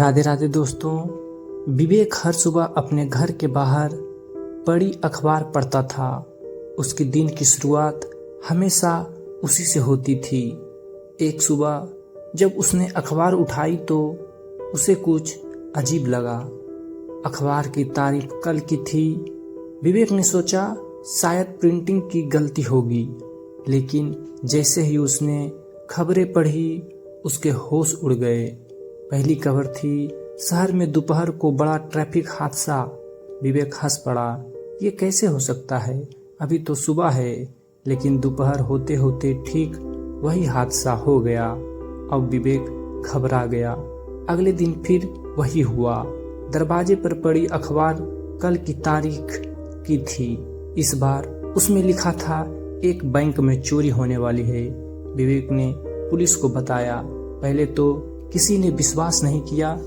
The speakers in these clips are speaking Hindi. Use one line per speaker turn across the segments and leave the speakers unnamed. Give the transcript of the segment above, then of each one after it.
राधे राधे दोस्तों। विवेक हर सुबह अपने घर के बाहर पड़ी अखबार पढ़ता था। उसके दिन की शुरुआत हमेशा उसी से होती थी। एक सुबह जब उसने अखबार उठाई तो उसे कुछ अजीब लगा। अखबार की तारीख कल की थी। विवेक ने सोचा शायद प्रिंटिंग की गलती होगी, लेकिन जैसे ही उसने खबरें पढ़ी उसके होश उड़ गए। पहली खबर थी शहर में दोपहर को बड़ा ट्रैफिक हादसा। विवेक हंस पड़ा। ये कैसे हो सकता है, अभी तो सुबह है। लेकिन दोपहर होते होते ठीक वही हादसा हो गया। अब विवेक घबरा गया। अगले दिन फिर वही हुआ। दरवाजे पर पड़ी अखबार कल की तारीख की थी। इस बार उसमें लिखा था एक बैंक में चोरी होने वाली है। विवेक ने पुलिस को बताया। पहले तो किसी ने विश्वास नहीं किया,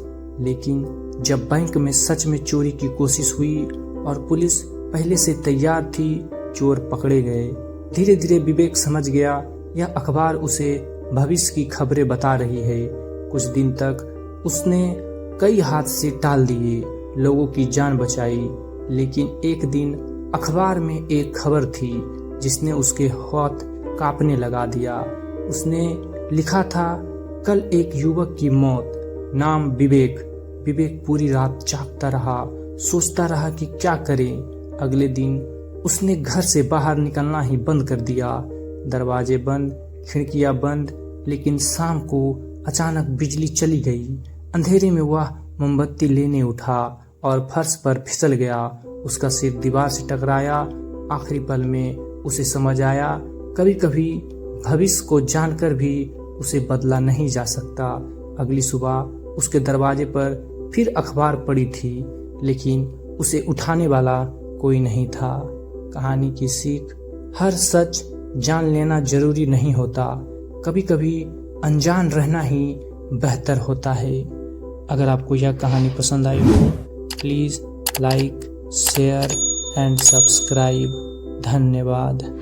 लेकिन जब बैंक में सच में चोरी की कोशिश हुई और पुलिस पहले से तैयार थी, चोर पकड़े गए। धीरे धीरे विवेक समझ गया यह अखबार उसे भविष्य की खबरें बता रही है। कुछ दिन तक उसने कई हादसे टाल दिए, लोगों की जान बचाई, लेकिन एक दिन अखबार में एक खबर थी जिसने उसके हाथ कांपने लगा दिया। उसने लिखा था कल एक युवक की मौत, नाम विवेक। विवेक पूरी रात जागता रहा, सोचता रहा कि क्या करे। अगले दिन उसने घर से बाहर निकलना ही बंद कर दिया। दरवाजे बंद, खिड़कियां बंद। लेकिन शाम को अचानक बिजली चली गई। अंधेरे में वह मोमबत्ती लेने उठा और फर्श पर फिसल गया। उसका सिर दीवार से टकराया। आखिरी पल में उसे समझ आया कभी कभी भविष्य को जानकर भी उसे बदला नहीं जा सकता। अगली सुबह उसके दरवाजे पर फिर अखबार पड़ी थी, लेकिन उसे उठाने वाला कोई नहीं था। कहानी की सीख, हर सच जान लेना जरूरी नहीं होता, कभी कभी अनजान रहना ही बेहतर होता है। अगर आपको यह कहानी पसंद आई हो please like, share and subscribe. धन्यवाद।